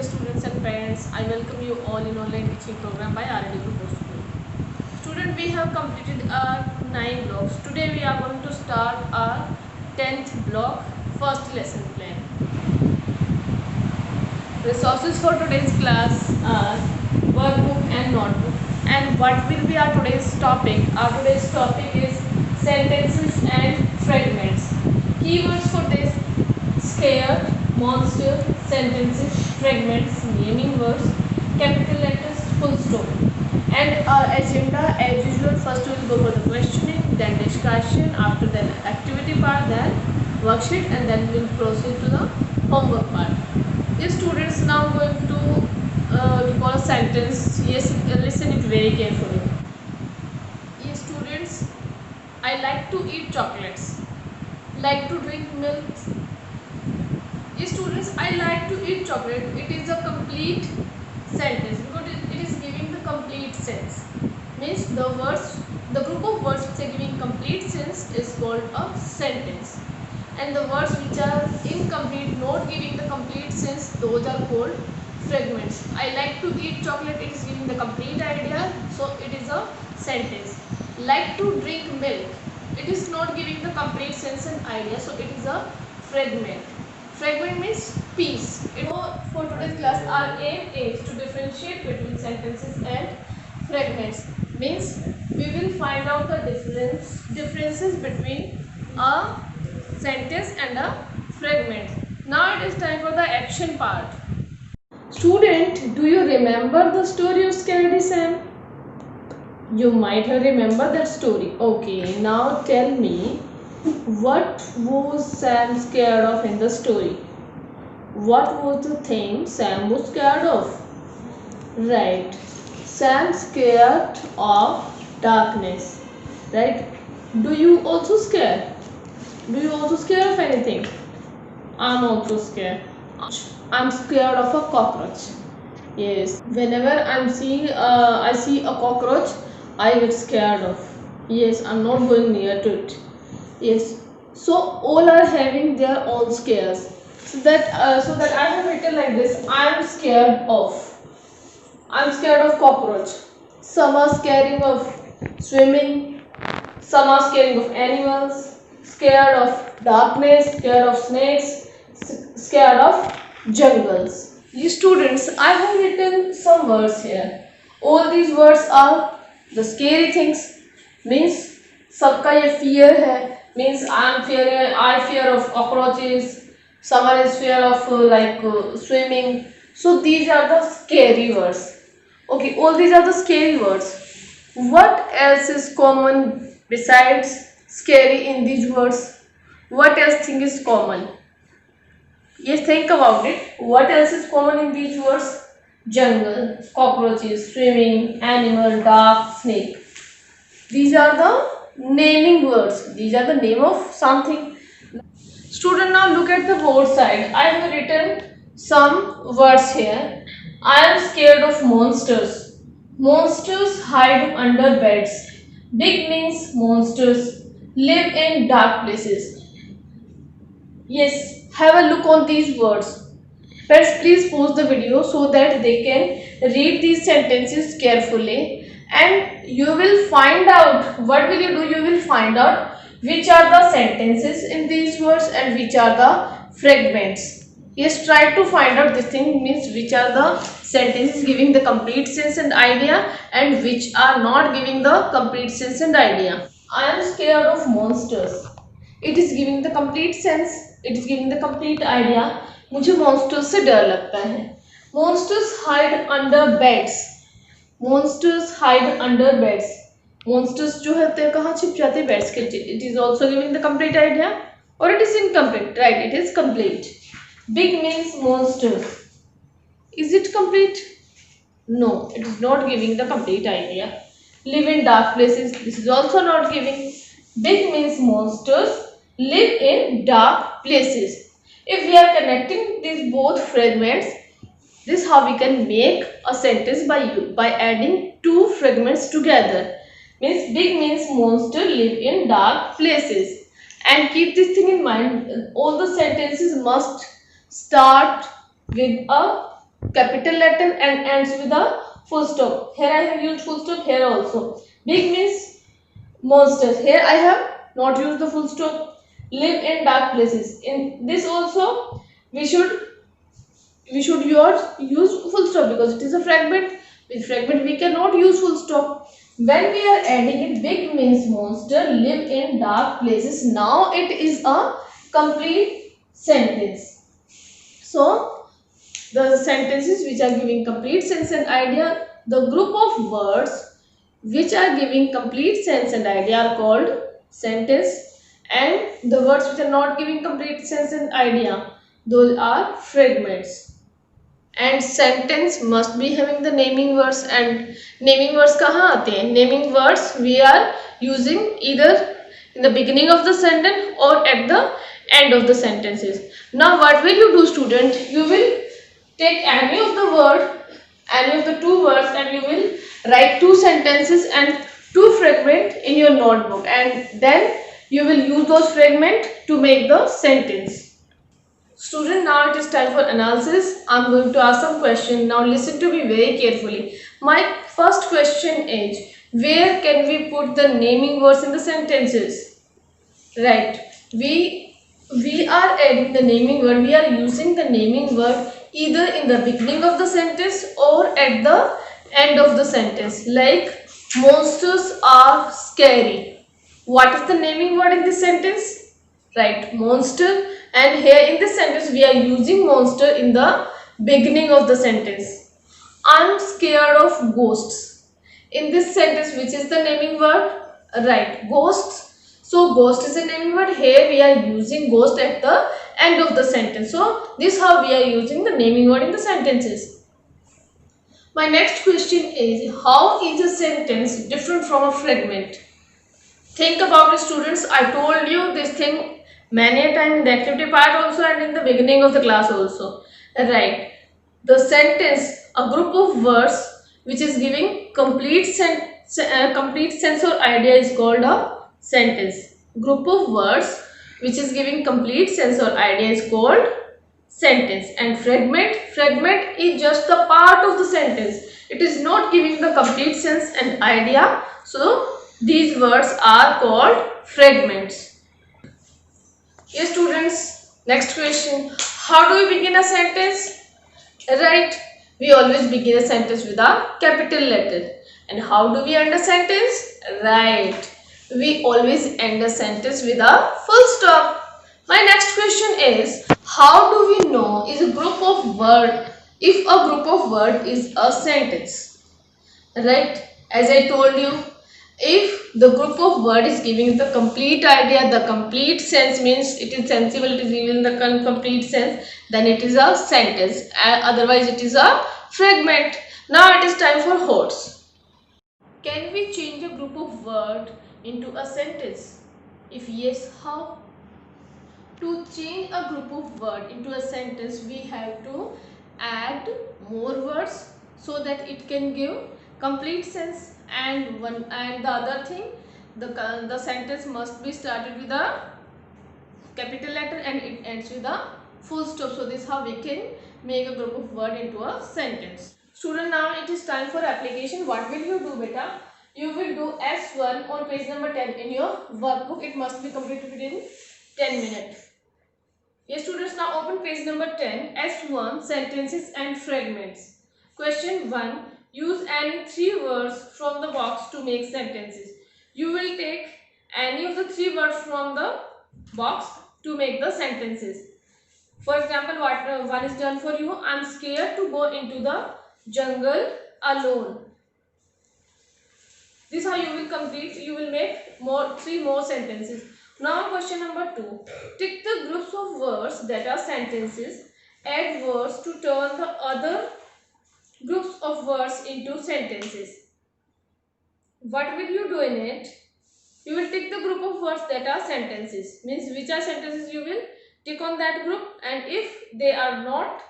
students and parents, I welcome you all in online teaching program by R&D Group of School. Student, we have completed our 9 blocks. Today we are going to start our 10th block, first lesson plan. Resources for today's class are workbook and notebook. And what will be our today's topic? Our today's topic is sentences and fragments. Keywords for this: scared, monster, sentences, fragments, naming words, capital letters, full stop. And our agenda, as usual, first we will go for the questioning, then discussion, after that activity part, then worksheet, and then we will proceed to the homework part. Yes, students, now going to call a sentence. Yes, listen it very carefully. Yes, students, I like to eat chocolates. Like to drink milk. Yes, students, I like to eat chocolate. It is a complete sentence because it is giving the complete sense. Means the group of words which are giving complete sense is called a sentence. And the words which are incomplete, not giving the complete sense, those are called fragments. I like to eat chocolate, it is giving the complete idea, so it is a sentence. Like to drink milk, it is not giving the complete sense and idea, so it is a fragment. Fragment means piece. For today's class, our aim is to differentiate between sentences and fragments. Means we will find out the differences between a sentence and a fragment. Now it is time for the action part. Student, do you remember the story of Scaredy Sam? You might have remembered that story. Okay, now tell me, what was Sam scared of in the story? What was the thing Sam was scared of? Right, Sam scared of darkness. Right? Do you also scared? Do you also scared of anything? I'm also scared. I'm scared of a cockroach. Yes, whenever I see a cockroach, I get scared of. Yes, I'm not going near to it. Yes, so all are having their own scares. So that I have written like this: I am scared of. I'm scared of cockroach. Some are scared of swimming. Some are scared of animals. Scared of darkness. Scared of snakes. Scared of jungles. You students, I have written some words here. All these words are the scary things. Means सबका ये fear है. Means I fear of cockroaches. Someone is fear of swimming. So these are the scary words. Okay, all these are the scary words. What else is common besides scary in these words? What else thing is common? Yes, think about it. What else is common in these words? Jungle, cockroaches, swimming, animal, dark, snake. These are the naming words. These are the name of something. Student, now look at the board side. I have written some words here. I am scared of monsters. Monsters hide under beds. Big means monsters live in dark places. Yes, have a look on these words. Parents, please pause the video so that they can read these sentences carefully, and you will find out, what will you do? You will find out which are the sentences in these words and which are the fragments. Yes, try to find out this thing, means which are the sentences giving the complete sense and idea and which are not giving the complete sense and idea. I am scared of monsters. It is giving the complete sense. It is giving the complete idea. मुझे monsters से डर लगता है. Monsters hide under beds. Monsters hide under beds. Monsters जो होते हैं कहाँ छिप जाते हैं? Beds के. It is also giving the complete idea, or it is incomplete? Right, it is complete. Big means monsters. Is it complete? No, it is not giving the complete idea. Live in dark places. This is also not giving. Big means monsters live in dark places. If we are connecting these both fragments, this is how we can make a sentence by adding two fragments together. Means big means monster live in dark places. And keep this thing in mind, all the sentences must start with a capital letter and ends with a full stop. Here I have used full stop, here also. Big means monsters. Here I have not used the full stop. Live in dark places. In this also we should use full stop because it is a fragment. With fragment we cannot use full stop. When we are adding it, big means monster, live in dark places. Now it is a complete sentence. So the sentences which are giving complete sense and idea, the group of words which are giving complete sense and idea are called sentence, and the words which are not giving complete sense and idea, those are fragments. And sentence must be having the naming words. And naming words कहाँ आते हैं? Naming words we are using either in the beginning of the sentence or at the end of the sentences. Now what will you do, student? You will take any of the word, any of the two words, and you will write two sentences and two fragment in your notebook, and then you will use those fragment to make the sentence. Student, now it is time for analysis. I am going to ask some questions. Now listen to me very carefully. My first question is, where can we put the naming words in the sentences? Right. We are adding the naming word. We are using the naming word either in the beginning of the sentence or at the end of the sentence. Like monsters are scary. What is the naming word in this sentence? Right, monster. And here in this sentence we are using monster in the beginning of the sentence. I'm scared of ghosts. In this sentence, which is the naming word? Right, ghosts. So ghost is a naming word. Here we are using ghost at the end of the sentence. So this is how we are using the naming word in the sentences. My next question is, how is a sentence different from a fragment? Think about it, students. I told you this thing many a time in the activity part also and in the beginning of the class also. Right. The sentence, a group of words which is giving complete sense or idea is called a sentence. Group of words which is giving complete sense or idea is called sentence. And fragment is just the part of the sentence. It is not giving the complete sense and idea. So these words are called fragments. Yes, students, next question. How do we begin a sentence? Right, we always begin a sentence with a capital letter. And how do we end a sentence? Right, we always end a sentence with a full stop. My next question is, how do we know is a group of word if a group of word is a sentence? Right, as I told you, if the group of word is giving the complete idea, the complete sense, means it is sensible, it is giving the complete sense, then it is a sentence. Otherwise it is a fragment. Now it is time for horse. Can we change a group of word into a sentence? If yes, how? To change a group of word into a sentence, we have to add more words so that it can give complete sense. And the other thing, the sentence must be started with a capital letter and it ends with a full stop. So this is how we can make a group of word into a sentence. Student, now it is time for application. What will you do, beta? You will do S1 on page number 10 in your workbook. It must be completed in 10 minutes. Yes, students, now open page number 10, S1, sentences and fragments. Question 1. Use any three words from the box to make sentences. You will take any of the three words from the box to make the sentences. For example, what one is done for you. I'm scared to go into the jungle alone. This is how you will complete. You will make three more sentences. Now question number 2. Tick the groups of words that are sentences. Add words to turn the other groups of words into sentences. What will you do in it? You will tick the group of words that are sentences. Means which are sentences, you will tick on that group, and if they are not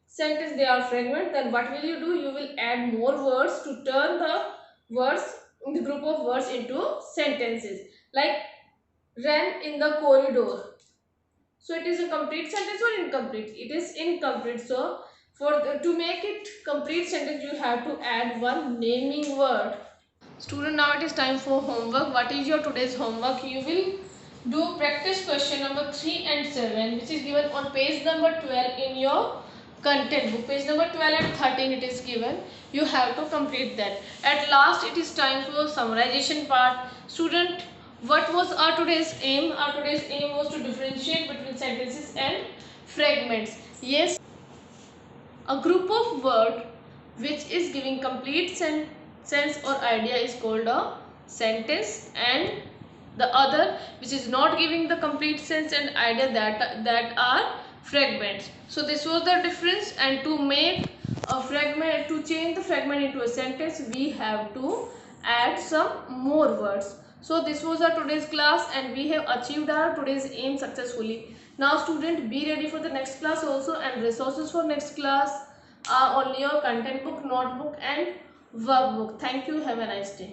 sentence, they are fragment, then what will you do? You will add more words to turn the words in the group of words into sentences. Like ran in the corridor. So it is a complete sentence or incomplete? It is incomplete. So To make it complete sentence, you have to add one naming word. Student, now it is time for homework. What is your today's homework? You will do practice question number 3 and 7, which is given on page number 12 in your content book. Page number 12 and 13 it is given. You have to complete that. At last it is time for summarization part. Student, what was our today's aim? Our today's aim was to differentiate between sentences and fragments. Yes, a group of word which is giving complete sense or idea is called a sentence, and the other which is not giving the complete sense and idea, that are fragments. So this was the difference, and to make a fragment, to change the fragment into a sentence, we have to add some more words. So this was our today's class, and we have achieved our today's aim successfully. Now student, be ready for the next class also, and resources for next class are on your content book, notebook and workbook. Thank you. Have a nice day.